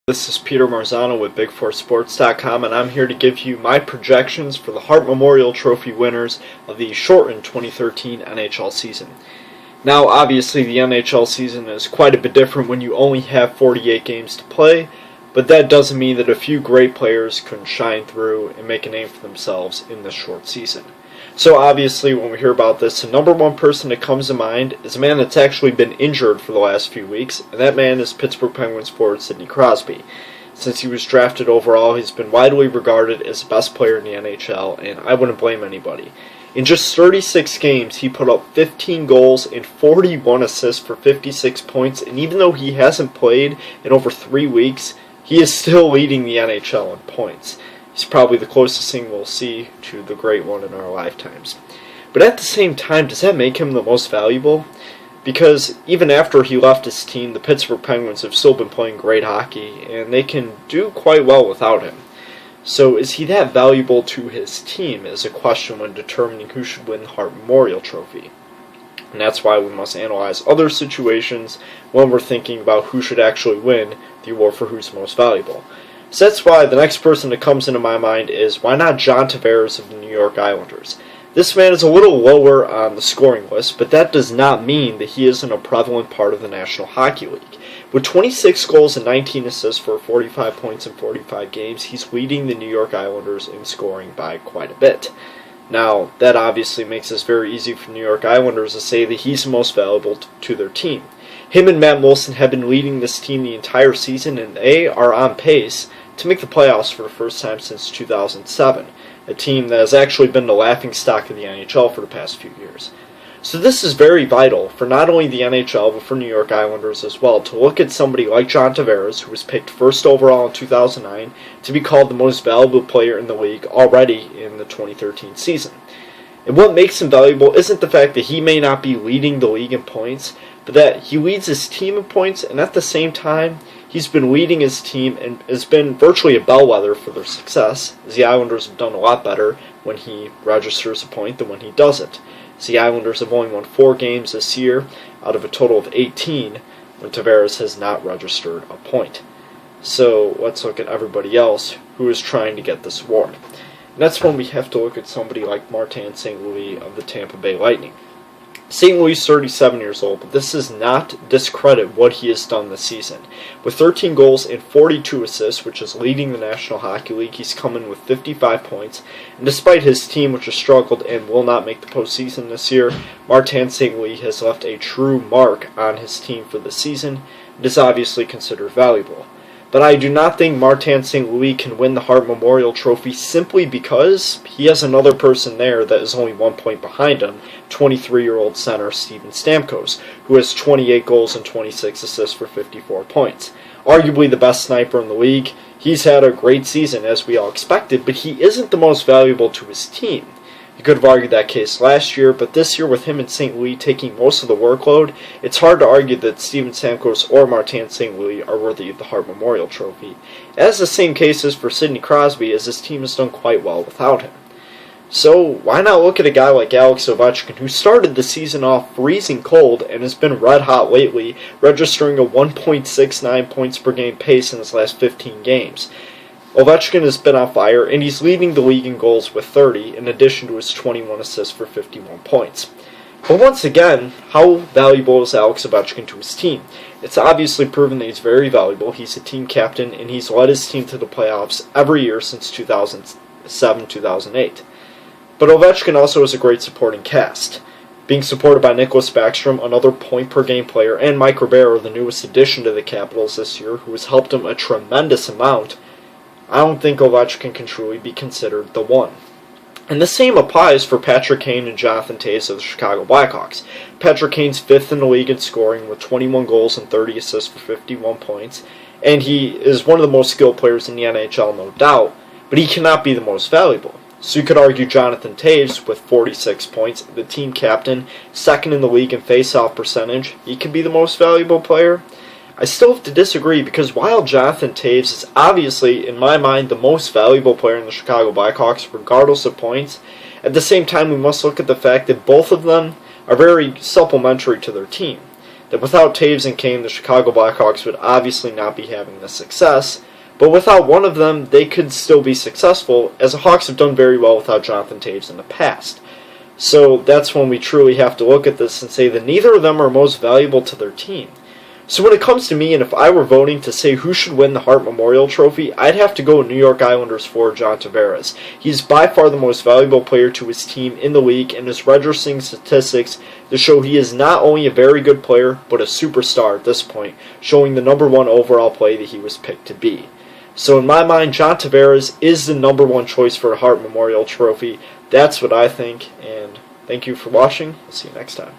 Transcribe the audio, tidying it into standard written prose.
This is Peter Marzano with Big4Sports.com, and I'm here to give you my projections for the Hart Memorial Trophy winners of the shortened 2013 NHL season. Now, obviously, the NHL season is quite a bit different when you only have 48 games to play, but that doesn't mean that a few great players couldn't shine through and make a name for themselves in this short season. So obviously, when we hear about this, the number one person that comes to mind is a man that's actually been injured for the last few weeks, and that man is Pittsburgh Penguins forward Sidney Crosby. Since he was drafted overall, he's been widely regarded as the best player in the NHL, and I wouldn't blame anybody. In just 36 games, he put up 15 goals and 41 assists for 56 points, and even though he hasn't played in over 3 weeks, he is still leading the NHL in points. He's probably the closest thing we'll see to the great one in our lifetimes. But at the same time, does that make him the most valuable? Because even after he left his team, the Pittsburgh Penguins have still been playing great hockey, and they can do quite well without him. So is he that valuable to his team is a question when determining who should win the Hart Memorial Trophy. And that's why we must analyze other situations when we're thinking about who should actually win the award for who's most valuable. So that's why the next person that comes into my mind is, why not John Tavares of the New York Islanders? This man is a little lower on the scoring list, but that does not mean that he isn't a prevalent part of the National Hockey League. With 26 goals and 19 assists for 45 points in 45 games, he's leading the New York Islanders in scoring by quite a bit. Now, that obviously makes it very easy for New York Islanders to say that he's the most valuable to their team. Him and Matt Moulson have been leading this team the entire season, and they are on pace to make the playoffs for the first time since 2007, a team that has actually been the laughingstock of the NHL for the past few years. So this is very vital for not only the NHL, but for New York Islanders as well, to look at somebody like John Tavares, who was picked first overall in 2009, to be called the most valuable player in the league already in the 2013 season. And what makes him valuable isn't the fact that he may not be leading the league in points, but that he leads his team in points, and at the same time, he's been leading his team and has been virtually a bellwether for their success, as the Islanders have done a lot better when he registers a point than when he doesn't. As the Islanders have only won 4 games this year out of a total of 18 when Tavares has not registered a point. So let's look at everybody else who is trying to get this award. And that's when we have to look at somebody like Martin St. Louis of the Tampa Bay Lightning. St. Louis is 37 years old, but this does not discredit what he has done this season. With 13 goals and 42 assists, which is leading the National Hockey League, he's come in with 55 points. And despite his team, which has struggled and will not make the postseason this year, Martin St. Louis has left a true mark on his team for the season and is obviously considered valuable. But I do not think Martin St. Louis can win the Hart Memorial Trophy simply because he has another person there that is only 1 point behind him, 23-year-old center Steven Stamkos, who has 28 goals and 26 assists for 54 points. Arguably the best sniper in the league. He's had a great season, as we all expected, but he isn't the most valuable to his team. You could have argued that case last year, but this year with him and St. Louis taking most of the workload, it's hard to argue that Steven Stamkos or Martin St. Louis are worthy of the Hart Memorial Trophy. As the same case is for Sidney Crosby, as his team has done quite well without him. So why not look at a guy like Alex Ovechkin, who started the season off freezing cold and has been red hot lately, registering a 1.69 points per game pace in his last 15 games. Ovechkin has been on fire, and he's leading the league in goals with 30, in addition to his 21 assists for 51 points. But once again, how valuable is Alex Ovechkin to his team? It's obviously proven that he's very valuable. He's a team captain, and he's led his team to the playoffs every year since 2007-2008. But Ovechkin also has a great supporting cast, being supported by Nicholas Backstrom, another point-per-game player, and Mike Ribeiro, the newest addition to the Capitals this year, who has helped him a tremendous amount. I don't think Ovechkin can truly be considered the one. And the same applies for Patrick Kane and Jonathan Toews of the Chicago Blackhawks. Patrick Kane's 5th in the league in scoring with 21 goals and 30 assists for 51 points, and he is one of the most skilled players in the NHL, no doubt, but he cannot be the most valuable. So you could argue Jonathan Toews with 46 points, the team captain, 2nd in the league in face-off percentage, he could be the most valuable player. I still have to disagree, because while Jonathan Toews is obviously, in my mind, the most valuable player in the Chicago Blackhawks, regardless of points, at the same time we must look at the fact that both of them are very supplementary to their team. that without Taves and Kane, the Chicago Blackhawks would obviously not be having the success, but without one of them, they could still be successful, as the Hawks have done very well without Jonathan Taves in the past. So that's when we truly have to look at this and say that neither of them are most valuable to their team. So when it comes to me, and if I were voting to say who should win the Hart Memorial Trophy, I'd have to go with New York Islanders forward John Tavares. He's by far the most valuable player to his team in the league, and is registering statistics to show he is not only a very good player, but a superstar at this point, showing the #1 overall play that he was picked to be. So in my mind, John Tavares is the #1 choice for a Hart Memorial Trophy. That's what I think, and thank you for watching. We'll see you next time.